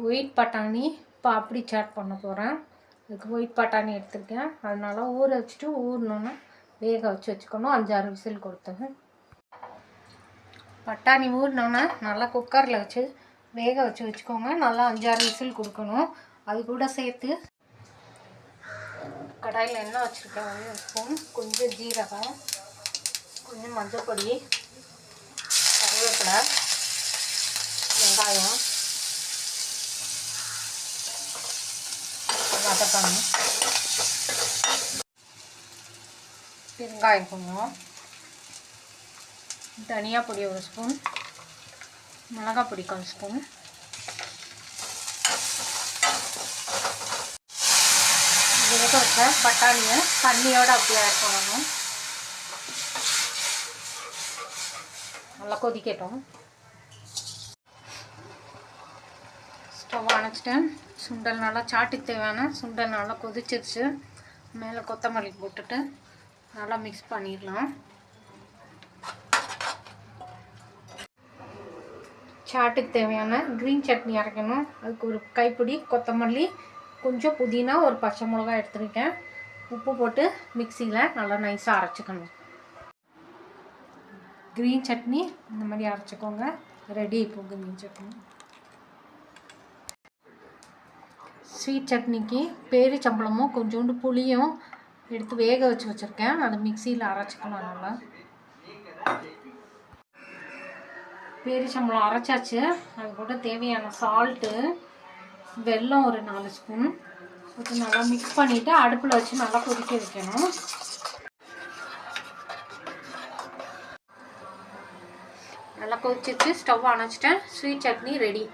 White பட்டாணி பாப்படி chat பண்ண போகிறேன். அதுக்கு ஒயிட் பட்டாணி எடுத்துருக்கேன். அதனால ஊற வச்சுட்டு ஊறினோன்னா வேக வச்சுக்கணும். 5-6 விசில் கொடுத்தேன். பட்டாணி ஊறினோன்னா நல்லா குக்கரில் வச்சு வேக வச்சுக்கோங்க. நல்லா 5-6 விசில் கொடுக்கணும். அது கூட சேர்த்து கடாயில் எண்ணெய் வச்சுருக்கேன். 1 ஸ்பூன், கொஞ்சம் ஜீரகம், கொஞ்சம் மஞ்சள், கருவேப்பிலை, வெங்காயம் வதக்கணும். பெருங்காயம் கொஞ்சம், தனியா பொடி 1 ஸ்பூன், மிளகாய் பொடி 1 ஸ்பூன், வேக வச்ச பட்டாணியை தண்ணியோடு அப்படியே ஆட் பண்ணணும். நல்லா கொதிக்கட்டும். ஸ்டவ் அணைச்சிட்டேன். சுண்டல் நல்லா சாட்டுக்கு தேவையான சுண்டல் நல்லா கொதிச்சிருச்சு. மேலே கொத்தமல்லி போட்டுட்டு நல்லா மிக்ஸ் பண்ணிடலாம். சாட்டுக்கு தேவையான க்ரீன் சட்னி அரைக்கணும். அதுக்கு ஒரு கைப்பிடி கொத்தமல்லி, கொஞ்சம் புதினா, ஒரு பச்சை மிளகாய் எடுத்துருக்கேன். உப்பு போட்டு மிக்சியில் நல்லா நைஸாக அரைச்சிக்கணும். க்ரீன் சட்னி இந்த மாதிரி அரைச்சிக்கோங்க. ரெடி. இப்போ க்ரீன் சட்னி. ஸ்வீட் சட்னிக்கு பேரிச்சம்பழமும் கொஞ்சோண்டு புளியும் எடுத்து வேக வச்சுருக்கேன். அதை மிக்சியில் அரைச்சிக்கலாம். நல்லா பேரிச்சம்பழம் அரைச்சாச்சு. அது கூட தேவையான சால்ட்டு, வெல்லம் ஒரு 4 ஸ்பூன் போட்டு நல்லா மிக்ஸ் பண்ணிவிட்டு அடுப்பில் வச்சு நல்லா கொதிக்க வைக்கணும். நல்லா கொதிச்சிச்சு. ஸ்டவ் அணைச்சிட்டேன். Sweet chutney ready.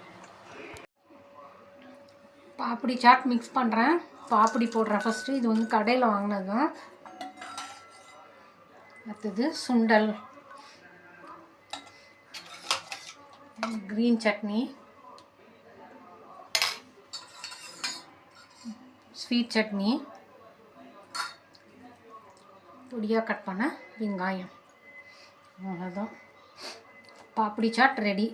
Papdi chaat mix பண்ணுறேன். பாப்படி போடுறேன் ஃபஸ்ட்டு. இது வந்து கடையில் வாங்கினது தான். அடுத்தது சுண்டல், க்ரீன் சட்னி, ஸ்வீட் சட்னி, பொடியாக கட் பண்ண வெங்காயம். அவ்வளோதான். பாப்படி சாட் ரெடி.